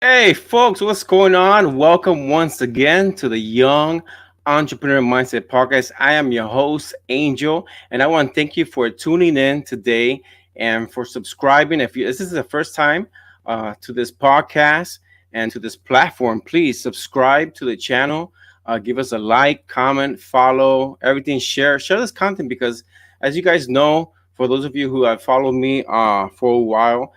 Hey, folks, what's going on? Welcome once again to the Young Entrepreneur Mindset Podcast. I am your host, Angel, and I want to thank you for tuning in today and for subscribing. If you, this is the first time to this podcast and to this platform, please subscribe to the channel. Give us a like, comment, follow, everything. Share this content because, as you guys know, for those of you who have followed me for a while,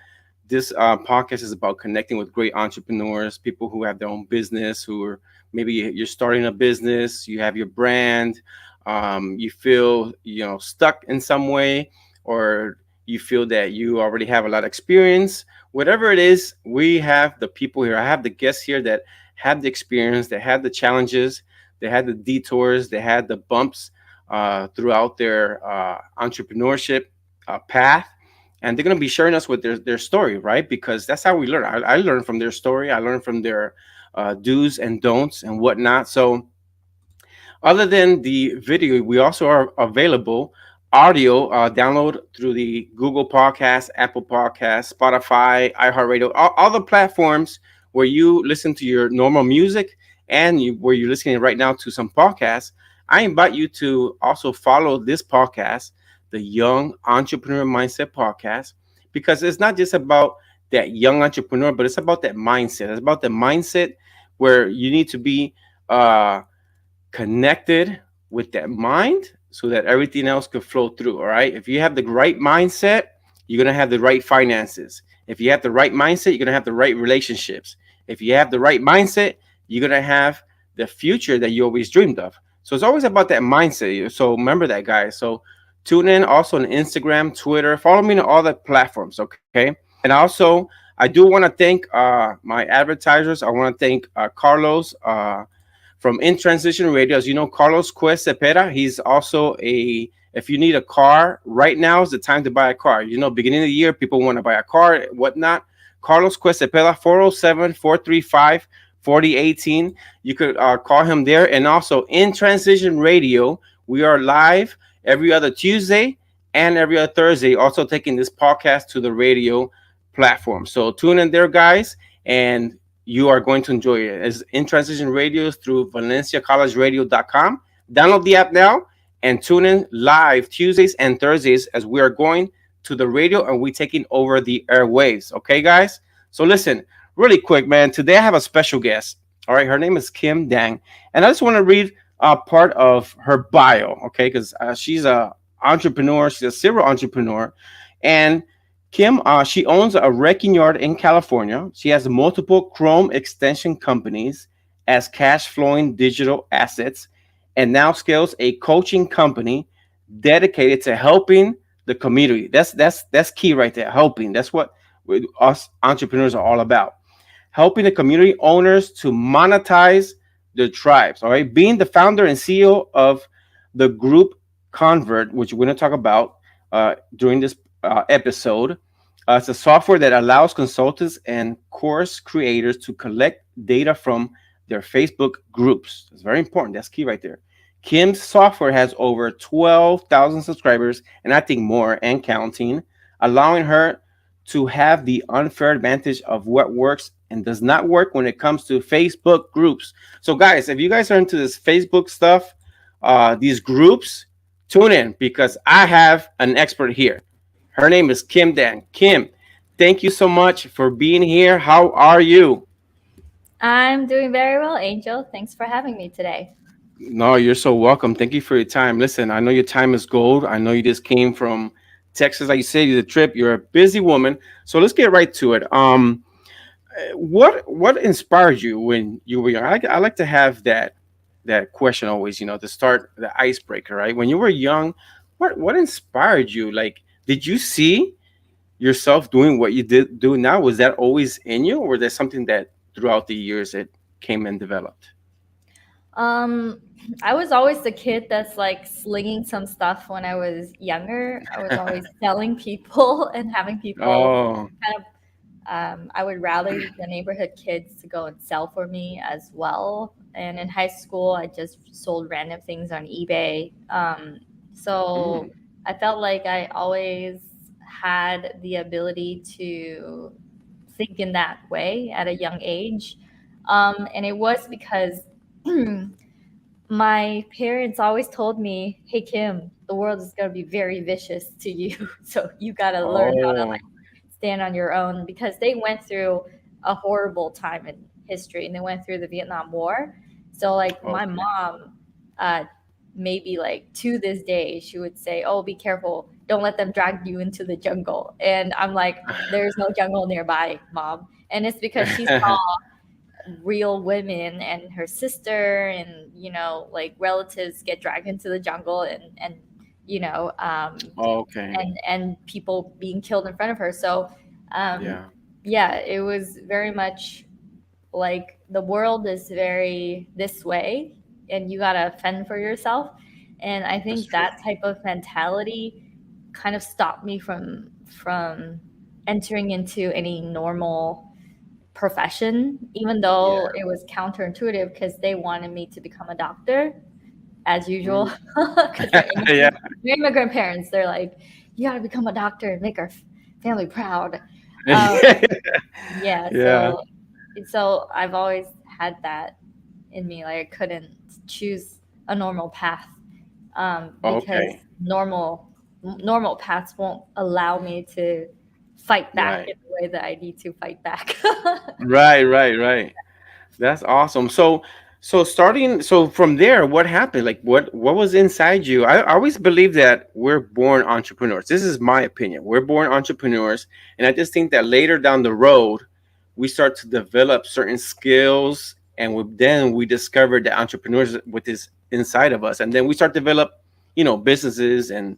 this podcast is about connecting with great entrepreneurs, people who have their own business, who are maybe you're starting a business, you have your brand, you feel stuck in some way, or you feel that you already have a lot of experience. Whatever it is, we have the people here. I have the guests here that have the experience, that had the challenges, they had the detours, they had the bumps throughout their entrepreneurship path, and they're going to be sharing us with their story, right? Because that's how we learn. I learn from their story. I learn from their do's and don'ts and whatnot. So other than the video, we also are available audio download through the Google Podcast, Apple Podcast, Spotify, iHeartRadio, all the platforms where you listen to your normal music, and where you're listening right now to some podcasts. I invite you to also follow this podcast, the Young Entrepreneur Mindset Podcast, because it's not just about that young entrepreneur, but it's about that mindset. It's about the mindset where you need to be uh, connected with that mind so that everything else could flow through. All right. If you have the right mindset, you're going to have the right finances. If you have the right mindset, you're going to have the right relationships. If you have the right mindset, you're going to have the future that you always dreamed of. So it's always about that mindset. So remember that, guys. So tune in also on Instagram, Twitter. Follow me on all the platforms. Okay. And also, I do want to thank my advertisers. I want to thank Carlos from In Transition Radio. As you know, Carlos Quest Cepeda, he's also if you need a car, right now is the time to buy a car. Beginning of the year, people want to buy a car, whatnot. Carlos Quest Cepeda, 407-435-4018. You could call him there. And also In Transition Radio, we are live every other Tuesday and every other Thursday, also taking this podcast to the radio platform. So tune in there, guys. And you are going to enjoy it. It's In Transition Radios through valenciacollegeradio.com. Download the app now and tune in live Tuesdays and Thursdays as we are going to the radio and we taking over the airwaves. Okay, guys? So listen, really quick, man. Today I have a special guest. All right, her name is Kim Dang. And I just want to read part of her bio, okay? Because she's a entrepreneur. She's a serial entrepreneur. And Kim, she owns a wrecking yard in California. She has multiple Chrome extension companies as cash flowing digital assets, and now scales a coaching company dedicated to helping the community. That's key right there. Helping. That's what us entrepreneurs are all about. Helping the community owners to monetize their tribes. All right. Being the founder and CEO of the group Convert, which we're going to talk about during this episode. It's a software that allows consultants and course creators to collect data from their Facebook groups. It's very important. That's key right there. Kim's software has over 12,000 subscribers, and I think more and counting, allowing her to have the unfair advantage of what works and does not work when it comes to Facebook groups. So, guys, if you guys are into this Facebook stuff, these groups, tune in because I have an expert here. Her name is Kim Dan. Kim, thank you so much for being here. How are you? I'm doing very well, Angel. Thanks for having me today. No, you're so welcome. Thank you for your time. Listen, I know your time is gold. I know you just came from Texas, like you said, you did a trip. You're a busy woman. So let's get right to it. What inspired you when you were young? I like to have that question always, to start the icebreaker, right? When you were young, what inspired you? Like, did you see yourself doing what you did do now? Was that always in you, or was there something that throughout the years it came and developed? Um, I was always the kid that's like slinging some stuff when I was younger. I was always selling people and having people Oh, kind of, I would rally the neighborhood kids to go and sell for me as well. And in high school, I just sold random things on eBay. So mm, I felt like I always had the ability to think in that way at a young age. And it was because my parents always told me, "Hey Kim, the world is gonna be very vicious to you, so you gotta learn how to Oh, stand on your own," because they went through a horrible time in history and they went through the Vietnam War. So like my okay. mom, uh, maybe like to this day, she would say, "Oh, be careful! Don't let them drag you into the jungle." And I'm like, "There's no jungle nearby, mom." And it's because she saw real women and her sister and like relatives get dragged into the jungle and you know um Okay. and people being killed in front of her. So um Yeah, yeah, it was very much like the world is very this way and you got to fend for yourself. And I that's think true. that type of mentality kind of stopped me from entering into any normal profession, even Yeah. though it was counterintuitive because they wanted me to become a doctor as usual. Mm. Because Yeah. they're immigrant parents. They're like, you got to become a doctor and make our family proud. Um, yeah, Yeah. so I've always had that in me. Like I couldn't choose a normal path because Okay. normal paths won't allow me to fight back Right. in the way that I need to fight back. Right. Right. Right. That's awesome. So from there, what happened? Like what was inside you? I always believe that we're born entrepreneurs. This is my opinion. We're born entrepreneurs, and I just think that later down the road, we start to develop certain skills, and then we discover that entrepreneurs with this inside of us, and then we start to develop, businesses and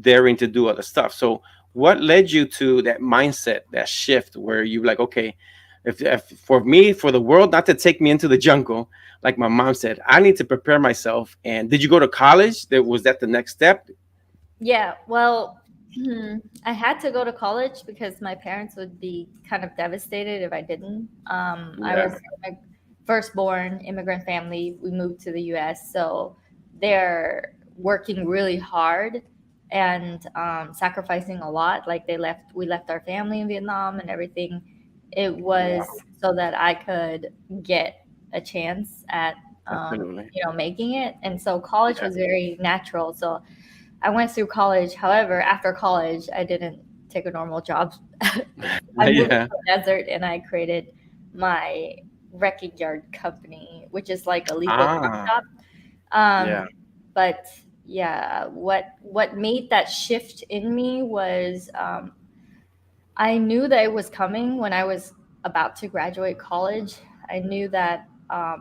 daring to do other stuff. So what led you to that mindset, that shift where you like, okay, if for me, for the world not to take me into the jungle, like my mom said, I need to prepare myself. And did you go to college? Was that the next step? Yeah, well, I had to go to college because my parents would be kind of devastated if I didn't. I Yeah. was my firstborn immigrant family. We moved to the US, so they're working really hard and sacrificing a lot. Like we left our family in Vietnam and everything. It was Wow. so that I could get a chance at Absolutely. making it. And so college Yeah. was very natural. So I went through college. However, after college, I didn't take a normal job. I moved to Yeah. the desert and I created my wrecking yard company, which is like a legal truck Ah. shop. Yeah. But yeah, what made that shift in me was I knew that it was coming when I was about to graduate college. I knew that I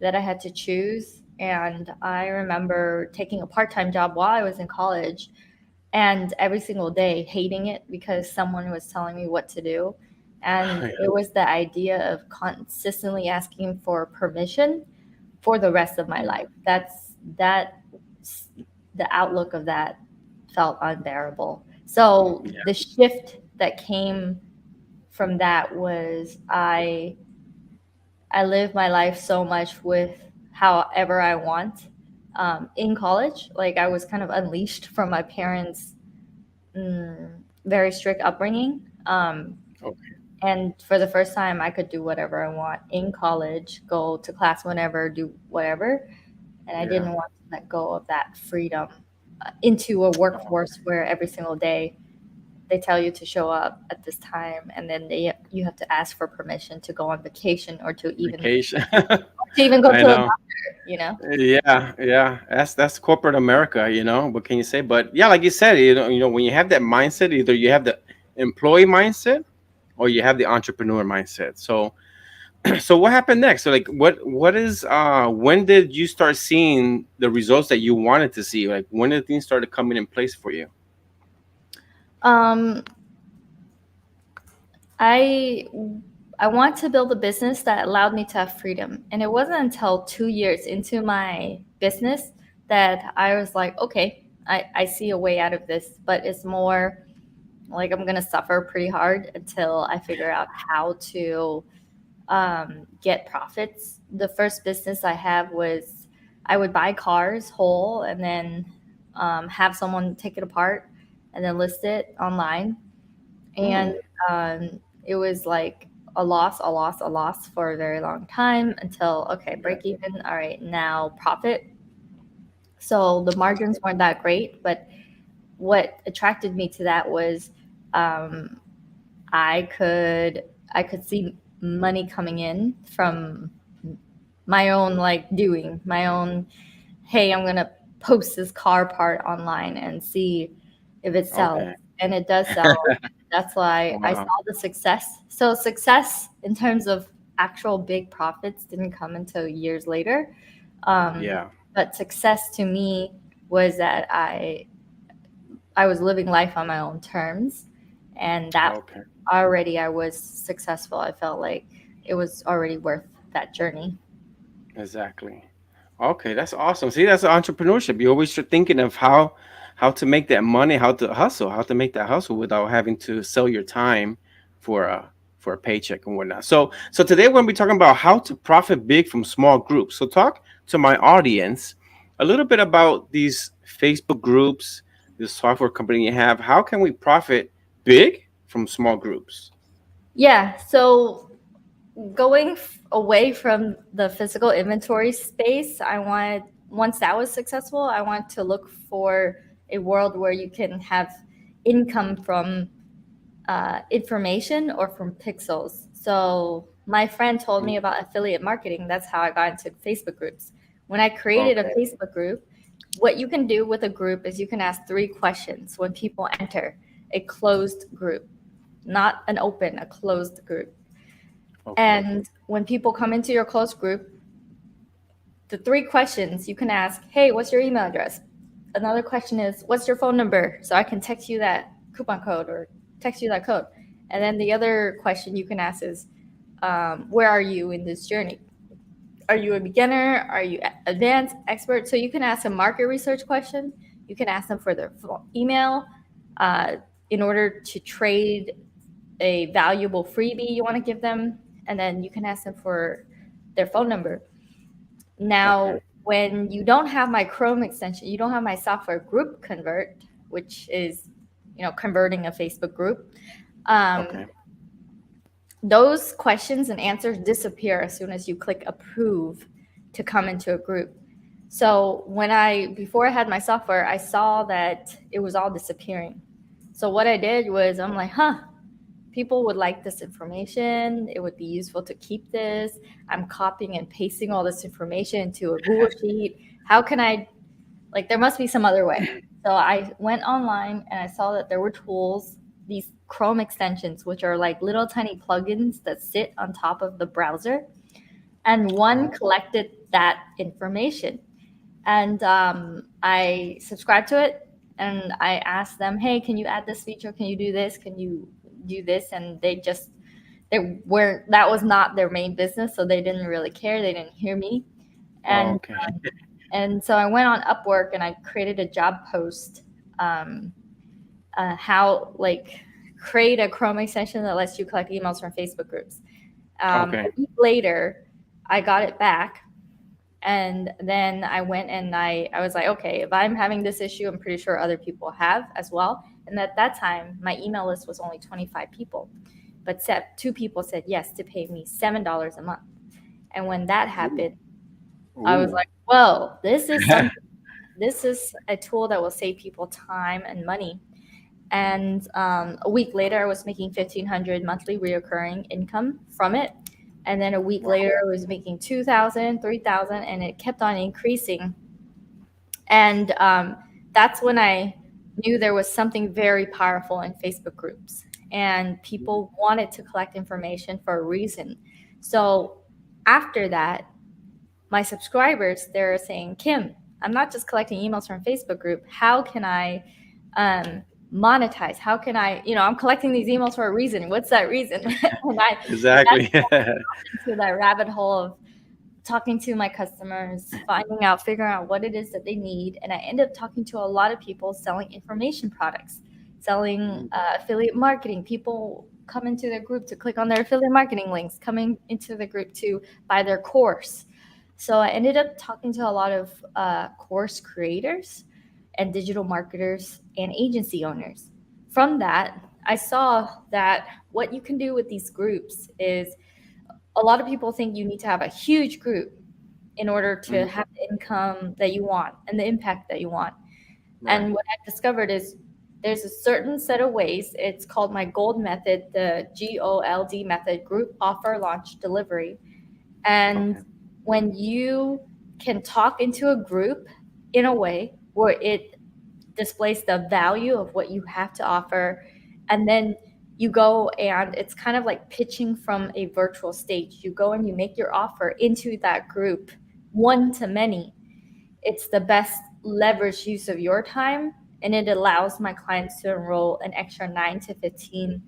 had to choose, and I remember taking a part-time job while I was in college and every single day hating it because someone was telling me what to do. And it was the idea of consistently asking for permission for the rest of my life. That the outlook of that felt unbearable. So Yeah. the shift that came from that was I live my life so much with however I want. In college, like I was kind of unleashed from my parents' mm, very strict upbringing. Okay. And for the first time, I could do whatever I want in college, go to class whenever, do whatever. And I Yeah. didn't want to let go of that freedom into a workforce where every single day they tell you to show up at this time, and then you have to ask for permission to go on vacation or Vacation. to even go I to a know. doctor. Yeah, yeah. That's corporate America, What can you say? But yeah, like you said, when you have that mindset, either you have the employee mindset or you have the entrepreneur mindset. So so what happened next? So like what is when did you start seeing the results that you wanted to see? Like when did things started coming in place for you? Um, I I want to build a business that allowed me to have freedom. And it wasn't until 2 years into my business that I was like, okay, I see a way out of this, but it's more like I'm gonna suffer pretty hard until I figure out how to get profits. The first business I have was I would buy cars whole and then have someone take it apart and then list it online. And Mm, It was like a loss, a loss, a loss for a very long time until, okay, Yeah. break even. All right, now profit. So the margins weren't that great, but what attracted me to that was um, I could I could see money coming in from my own like doing my own. Hey, I'm gonna post this car part online and see if it sells, Okay. and it does sell. That's why I saw Wow. the success. So success in terms of actual big profits didn't come until years later. Um, Yeah. but success to me was that I was living life on my own terms, and that Okay. already I was successful. I felt like it was already worth that journey. Exactly. Okay, that's awesome. See, that's entrepreneurship. You always are thinking of how to make that money, how to hustle, how to make that hustle without having to sell your time for a paycheck and whatnot. So today we're gonna be talking about how to profit big from small groups. So talk to my audience a little bit about these Facebook groups, this software company you have. How can we profit big from small groups? Yeah, so going away from the physical inventory space, I wanted, once that was successful, I wanted to look for a world where you can have income from information or from pixels. So my friend told me about affiliate marketing. That's how I got into Facebook groups. When I created a Okay. Facebook group, what you can do with a group is you can ask 3 questions when people enter a closed group, not an open, a closed group. Okay. And when people come into your closed group, the 3 questions you can ask, hey, what's your email address? Another question is, what's your phone number? So I can text you that coupon code or text you that code. And then the other question you can ask is, where are you in this journey? Are you a beginner? Are you advanced, expert? So you can ask a market research question. You can ask them for their email uh, in order to trade a valuable freebie you want to give them. And then you can ask them for their phone number. Okay. Now, when you don't have my Chrome extension, you don't have my software group convert, which is, converting a Facebook group. Um, Okay. those questions and answers disappear as soon as you click approve to come into a group. So before I had my software, I saw that it was all disappearing. So what I did was I'm like, people would like this information. It would be useful to keep this. I'm copying and pasting all this information into a Google Sheet. How can I, like, there must be some other way. So I went online and I saw that there were tools, these Chrome extensions, which are like little tiny plugins that sit on top of the browser. And one Oh, collected that information. And I subscribed to it and I asked them, hey, can you add this feature? Can you do this? Can you do this? And that was not their main business. So they didn't really care. They didn't hear me. And okay. so I went on Upwork and I created a job post, um, how like create a Chrome extension that lets you collect emails from Facebook groups. A Okay. week later, I got it back. And then I went and I was like, okay, if I'm having this issue, I'm pretty sure other people have as well. And at that time, my email list was only 25 people, but 2 people said yes to pay me $7 a month. And when that Ooh. happened, I was Ooh. like, whoa, this is something. This is a tool that will save people time and money. And a week later, I was making 1,500 monthly reoccurring income from it. And then a week Wow. later, I was making 2,000, 3,000, and it kept on increasing. And that's when I knew there was something very powerful in Facebook groups, and people wanted to collect information for a reason. So after that, my subscribers, they're saying, Kim, I'm not just collecting emails from Facebook group. How can I um, monetize? How can I, I'm collecting these emails for a reason. What's that reason? And that's Exactly. into that rabbit hole of talking to my customers, finding out, figuring out what it is that they need. And I end up talking to a lot of people selling information products, selling affiliate marketing. People come into the group to click on their affiliate marketing links, coming into the group to buy their course. So I ended up talking to a lot of course creators and digital marketers and agency owners. From that, I saw that what you can do with these groups is a lot of people think you need to have a huge group in order to Mhm. have the income that you want and the impact that you want. Right. And what I've discovered is there's a certain set of ways. It's called my GOLD method, the GOLD method, group offer launch delivery. And Okay. when you can talk into a group in a way where it displays the value of what you have to offer, and then you go and it's kind of like pitching from a virtual stage. You go and you make your offer into that group, one to many. It's the best leverage use of your time, and it allows my clients to enroll an extra 9 to 15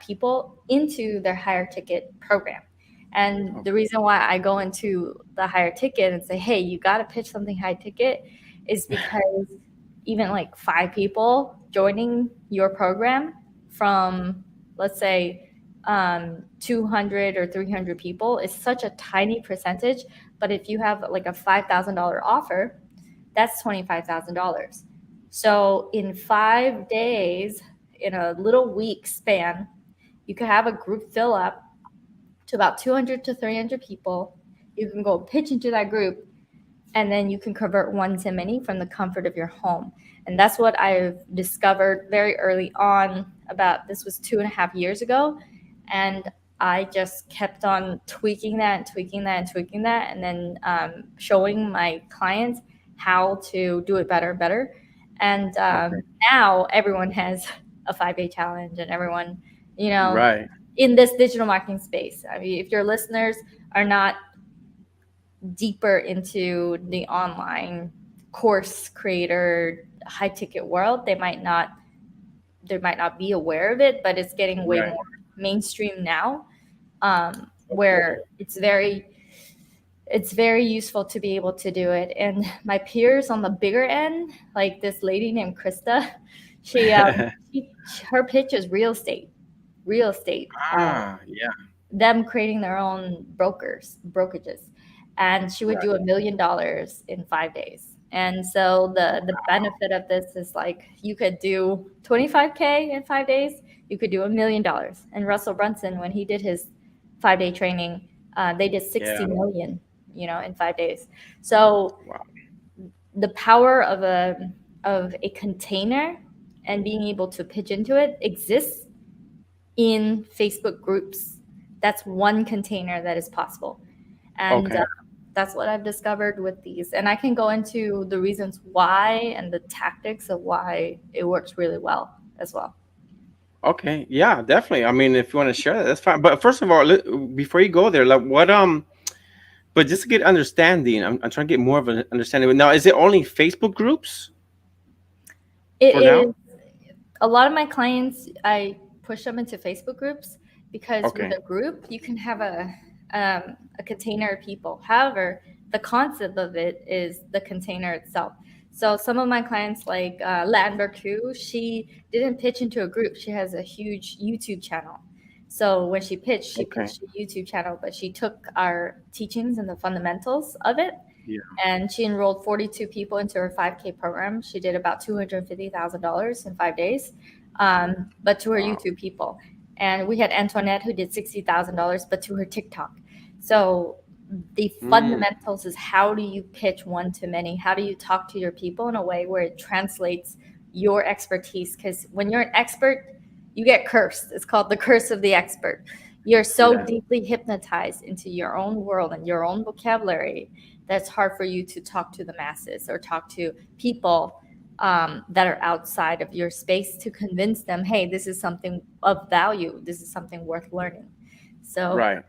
people into their higher ticket program. And the Okay. reason why I go into the higher ticket and say, hey, you got to pitch something high ticket is because even like 5 people joining your program from, let's say, 200 or 300 people is such a tiny percentage. But if you have like a $5,000 offer, that's $25,000. So in 5 days, in a little week span, you could have a group fill up to about 200 to 300 people. You can go pitch into that group, and then you can convert one to many from the comfort of your home. And that's what I've discovered very early on. About this was 2.5 years ago, and I just kept on tweaking that and tweaking that and tweaking that, and then showing my clients how to do it better and better. And Okay. now everyone has a 5 day challenge, and everyone, you know, Right. in this digital marketing space. I mean, if your listeners are not deeper into the online course creator high ticket world, they might not be aware of it, but it's getting way Right. more mainstream now, Okay. where it's very useful to be able to do it. And my peers on the bigger end, like this lady named Krista, she, she her pitch is real estate. Yeah. Them creating their own brokerages, and she would Right. do $1 million in 5 days. And so the benefit of this is like you could do 25K in 5 days, you could do $1 million. And Russell Brunson, when he did his 5 day training, they did Yeah. 60 million, in 5 days. So Wow. the power of a container and being able to pitch into it exists in Facebook groups. That's one container that is possible. And Okay. that's what I've discovered with these. And I can go into the reasons why and the tactics of why it works really well as well. Okay. Yeah, definitely. I mean, if you want to share that, that's fine. But first of all, before you go there, like what but just to get understanding, I'm trying to get more of an understanding. Now, is it only Facebook groups It for now? is a lot of my clients, I push them into Facebook groups because with Okay. a group, you can have a container of people. However, the concept of it is the container itself. So some of my clients, like Landberg, she didn't pitch into a group. She has a huge YouTube channel. So when she Okay. pitched a YouTube channel, but she took our teachings and the fundamentals of it, Yeah. and she enrolled 42 people into her 5K program. She did about $250,000 in 5 days, but to her Wow. YouTube people. And we had Antoinette who did $60,000, but to her TikTok. So the Mm, fundamentals is how do you pitch one to many? How do you talk to your people in a way where it translates your expertise? Because when you're an expert, you get cursed. It's called the curse of the expert. You're so yeah. deeply hypnotized into your own world and your own vocabulary that's hard for you to talk to the masses or talk to people that are outside of your space to convince them, hey, this is something of value. This is something worth learning. So, Right.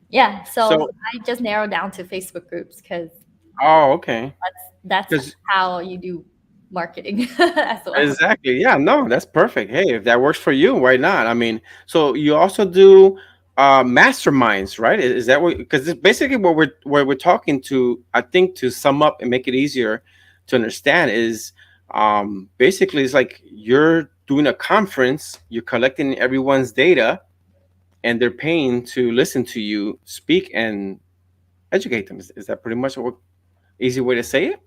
yeah, so So, I just narrowed down to Facebook groups because oh, okay. that's Because how you do marketing as well. exactly. Yeah, no, that's perfect. Hey, if that works for you, why not? I mean, so you also do masterminds, right? Is that what, because it's basically what we're talking to, I think, to sum up and make it easier to understand is basically it's like you're doing a conference, you're collecting everyone's data, and they're paying to listen to you speak and educate them. Is that pretty much a easy way to say it?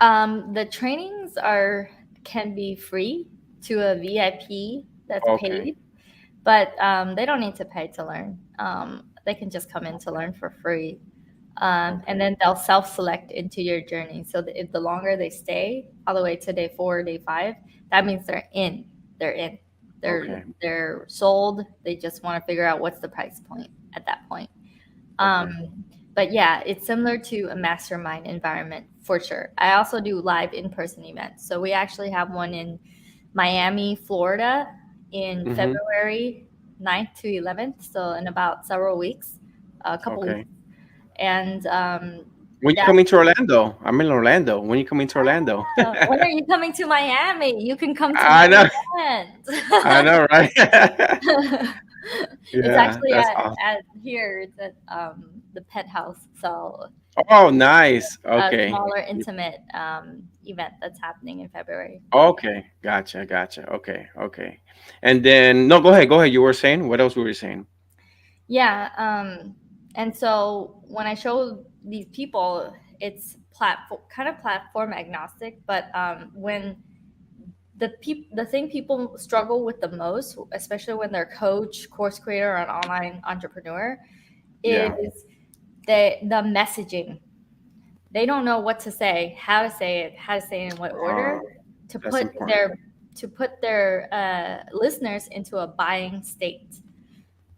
The trainings are can be free to a VIP that's Okay. paid, but they don't need to pay to learn. They can just come in to Okay. learn for free. And Okay. then they'll self-select into your journey. So if the longer they stay, all the way to day 4 or day 5, that means they're in. They're in. They're Okay. they're sold. They just want to figure out what's the price point at that point. Okay. But yeah, it's similar to a mastermind environment for sure. I also do live in-person events. So we actually have one in Miami, Florida in Mm-hmm. February 9th to 11th. So in about several weeks, a couple weeks. Okay. And When you that coming to Orlando? I'm in Orlando. When you coming to Orlando? when are you coming to Miami? You can come to my I know. I event. know, right? It's Yeah, actually that's awesome. at here. It's at the Pet House. So Oh, nice. a Okay. smaller, intimate event that's happening in February. Okay. Gotcha. Gotcha. Okay. Okay. And then no, go ahead. Go ahead. You were saying what else were you saying? Yeah. And so when I show these people, it's platform kind of platform agnostic. But when the thing people struggle with the most, especially when they're coach, course creator, or an online entrepreneur, Yeah. is the messaging. They don't know what to say, how to say it in what order Uh, to that's put important. their listeners into a buying state.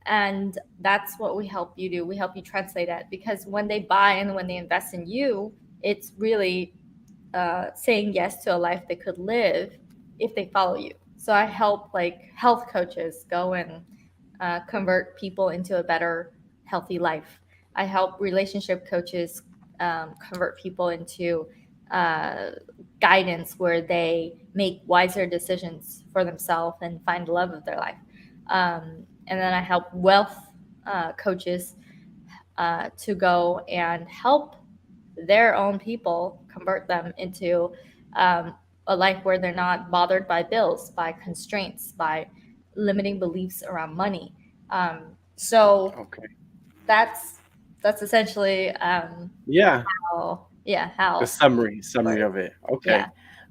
And that's what we help you do. We help you translate that, because when they buy and when they invest in you, it's really saying yes to a life they could live if they follow you. So I help like health coaches go and convert people into a better, healthy life. I help relationship coaches convert people into uh, guidance where they make wiser decisions for themselves and find the love of their life. And then I help wealth coaches to go and help their own people, convert them into um, a life where they're not bothered by bills, by constraints, by limiting beliefs around money. So Okay. that's essentially Yeah. The how it summary works. of it. Yeah. Okay.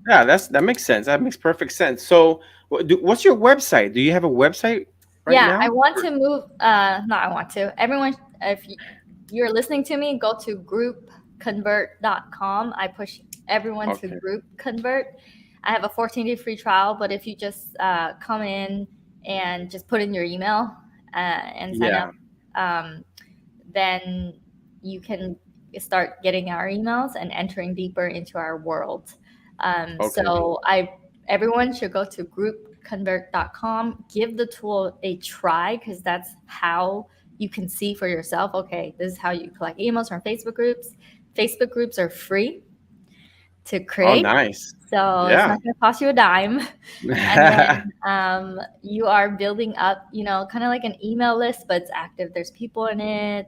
Yeah, that makes sense. That makes perfect sense. So, what's your website? Do you have a website right Yeah, I now? want to move. No, I want to. Everyone, if you're listening to me, go to groupconvert.com. I push everyone to Okay. Group Convert. I have a 14-day free trial, but if you just come in and just put in your email and sign up, Yeah. um, then you can start getting our emails and entering deeper into our world. Okay. So I everyone should go to groupconvert.com, give the tool a try, because that's how you can see for yourself, okay, this is how you collect emails from Facebook groups. Facebook groups are free to Oh, create, nice. so it's Yeah. not going to cost you a dime. And then you are building up, kind of like an email list, but it's active. There's people in it.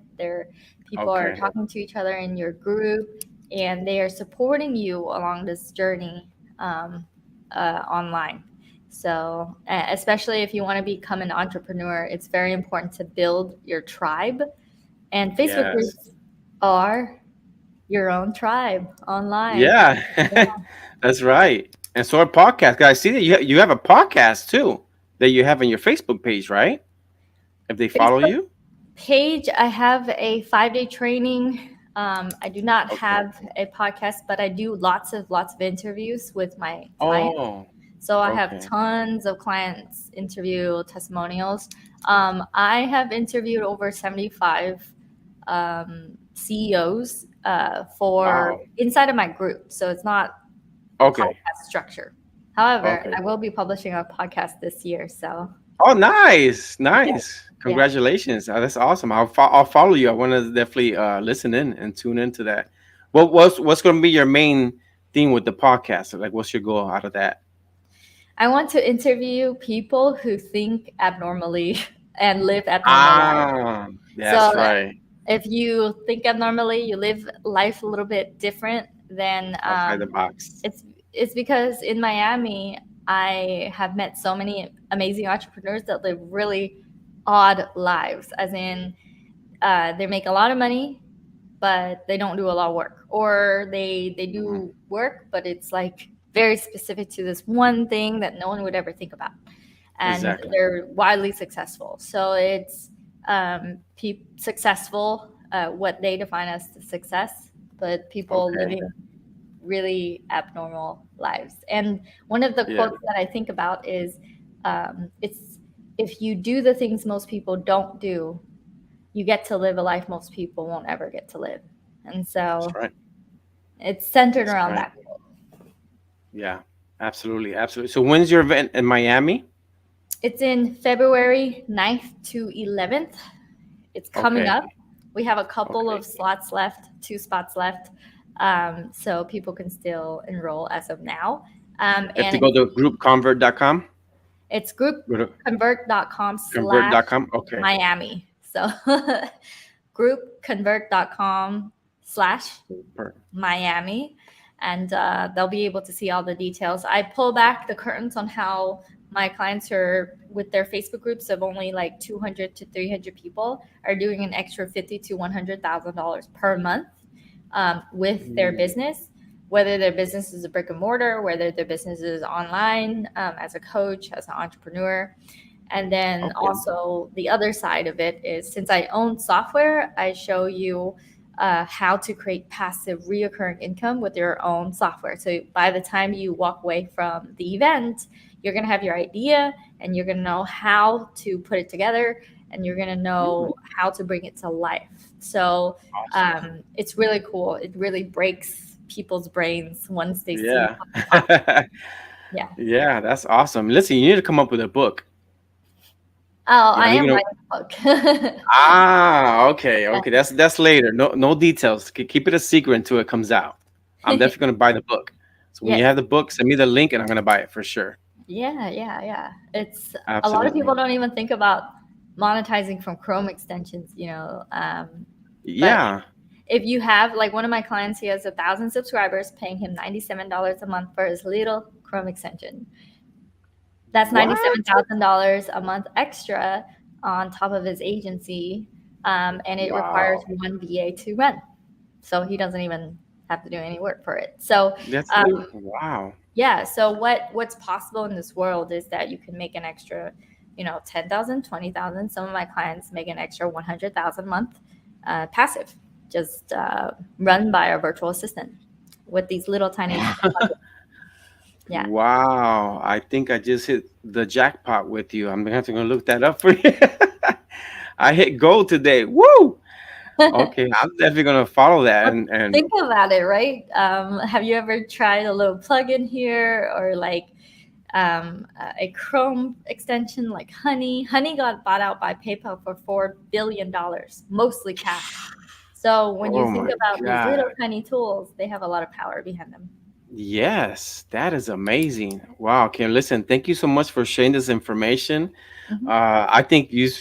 People are Okay. talking to each other in your group, and they are supporting you along this journey um, online. So, especially if you want to become an entrepreneur, it's very important to build your tribe. And Facebook Yes. groups are your own tribe online. Yeah. Yeah. That's right. And so a podcast. Guys, I see that you have a podcast too that you have on your Facebook page, right? If they follow Facebook you. page, I have a 5-day training. I do not Okay. have a podcast, but I do lots of interviews with my clients. Oh. So I have Okay. tons of clients interview testimonials. I have interviewed over 75 CEOs for Wow. inside of my group. So it's not a Okay. podcast structure. However, Okay. I will be publishing a podcast this year. So Oh, nice, yeah, nice. yeah. Congratulations. That's awesome. I'll follow you. I want to definitely listen in and tune into that. What's going to be your main theme with the podcast? Like, what's your goal out of that? I want to interview people who think abnormally and live abnormal lives. Ah, So that's right. if you think abnormally, you live life a little bit different, then Outside the box. it's it's because in Miami, I have met so many amazing entrepreneurs that live really odd lives, as in they make a lot of money, but they don't do a lot of work, or they Mhm. do work, but it's like very specific to this one thing that no one would ever think about, and Exactly. they're widely successful. So it's successful, what they define as success, but people Okay. living really abnormal lives. And one of the Yeah. quotes that I think about is, it's if you do the things most people don't do, you get to live a life most people won't ever get to live. And That's so right. it's centered That's around right. that quote. Yeah. Absolutely. Absolutely. So when's your event in Miami? It's in February 9th to 11th. It's coming Okay. up. We have a couple Okay. of slots left, 2 spots left. So people can still enroll as of now. If And they go to groupconvert.com, it's go to groupconvert.com slash convert.com. Okay. Miami. So groupconvert.com slash Super. Miami, and they'll be able to see all the details. I pull back the curtains on how my clients are with their Facebook groups of only like 200 to 300 people are doing an extra 50 to $100,000 per month, with their Mm, business, whether their business is a brick and mortar, whether their business is online, as a coach, as an entrepreneur. And then okay. also the other side of it is, since I own software, I show you how to create passive reoccurring income with your own software. So by the time you walk away from the event, you're going to have your idea and you're going to know how to put it together, and you're going to Mm, know how to bring it to life. So awesome. it's really cool. It really breaks people's brains once they see Yeah. what the possible. Yeah. Yeah, that's awesome. Listen, you need to come up with a book. Oh, Yeah, I I'm am even. writing a book. Okay, Yeah. okay. That's later. No details. Keep it a secret until it comes out. I'm definitely gonna buy the book. So when you Yes. have the book, send me the link, and I'm gonna buy it for sure. Yeah, yeah, yeah. It's a lot of Absolutely. people don't even think about monetizing from Chrome extensions, but Yeah. if you have, like, one of my clients, he has 1,000 subscribers paying him $97 a month for his little Chrome extension. That's What? $97,000 a month extra on top of his agency, and it requires Wow. one VA to run, so he doesn't even have to do any work for it. So That's um, wow. yeah, so what's possible in this world is that you can make an extra, 10,000, 20,000. Some of my clients make an extra 100,000 a month, passive, just run by our virtual assistant with these little tiny plugins. Yeah. Wow. I think I just hit the jackpot with you. I'm gonna have to go look that up for you. I hit gold today. Woo! Okay, I'm definitely gonna follow that Well, and think about it, right? Have you ever tried a little plugin here, or like a Chrome extension like Honey? Honey got bought out by PayPal for $4 billion, mostly cash. So when you oh think my about these little God. tiny tools, they have a lot of power behind them. Yes, that is amazing. Wow, Kim, listen, thank you so much for sharing this information. Hmm. I think you've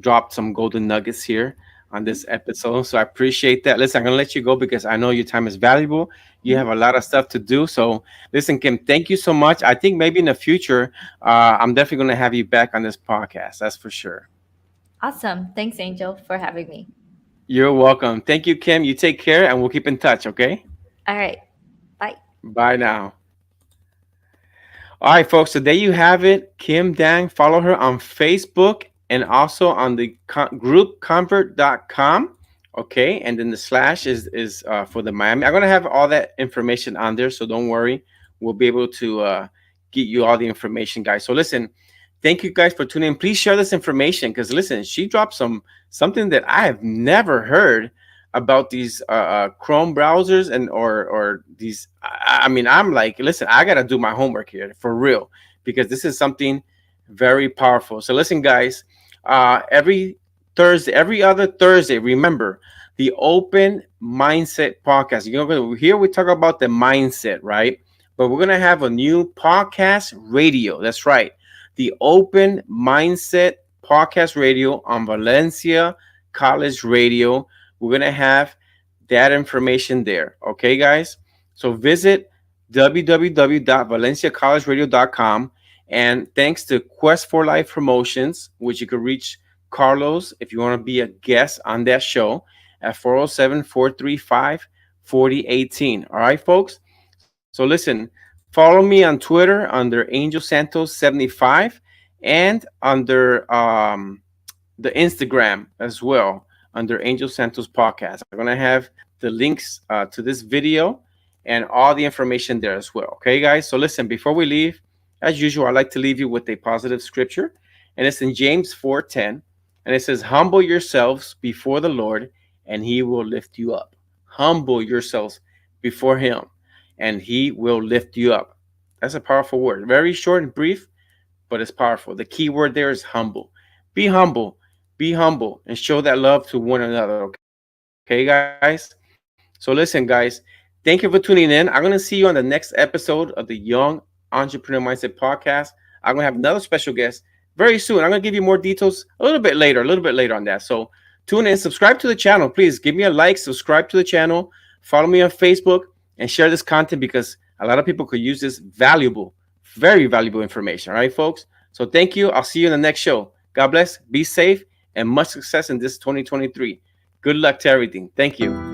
dropped some golden nuggets here on Hmm. this episode, so I appreciate that. Listen, I'm gonna let you go because I know your time is valuable. You Hmm. have a lot of stuff to do. So, listen, Kim, thank you so much. I think maybe in the future, I'm definitely gonna have you back on this podcast. That's for sure. Awesome. Thanks, Angel, for having me. You're welcome. Thank you, Kim. You take care, and we'll keep in touch. Okay. All right. Bye. Bye now. All right, folks. So there you have it. Kim Dang. Follow her on Facebook and also on the groupconvert.com. Okay. And then the slash is for the Miami. I'm going to have all that information on there. So don't worry. We'll be able to get you all the information, guys. So listen, thank you guys for tuning in. Please share this information because listen, she dropped something that I have never heard about these Chrome browsers and or these. I mean, I'm like, listen, I gotta do my homework here for real because this is something very powerful. So listen, guys, every Thursday, every other Thursday, remember the Open Mindset podcast. You know, here we talk about the mindset, right? But we're gonna have a new podcast radio. That's right, the Open Mindset podcast radio on Valencia College Radio. We're going to have that information there. Okay, guys? So visit www.valenciacollegeradio.com. And thanks to Quest for Life Promotions, which you could reach Carlos if you want to be a guest on that show at 407 435 4018. All right, folks? So listen, Follow me on Twitter under Angel Santos 75 and under the Instagram as well under Angel Santos Podcast. I'm gonna have the links to this video and all the information there as well. Okay, guys. So listen, before we leave, as usual, I like to leave you with a positive scripture, and it's in James 4:10, and it says, "Humble yourselves before the Lord, and He will lift you up." Humble yourselves before Him, and He will lift you up. That's a powerful word. Very short and brief, but it's powerful. The key word there is humble. Be humble. Be humble and show that love to one another. Okay, guys? So listen, guys, thank you for tuning in. I'm going to see you on the next episode of the Young Entrepreneur Mindset Podcast. I'm going to have another special guest very soon. I'm going to give you more details a little bit later on that. So tune in, subscribe to the channel. Please give me a like, subscribe to the channel, follow me on Facebook, and share this content because a lot of people could use this valuable, very valuable information. All right, folks? So thank you. I'll see you in the next show. God bless, be safe, and much success in this 2023. Good luck to everything. Thank you.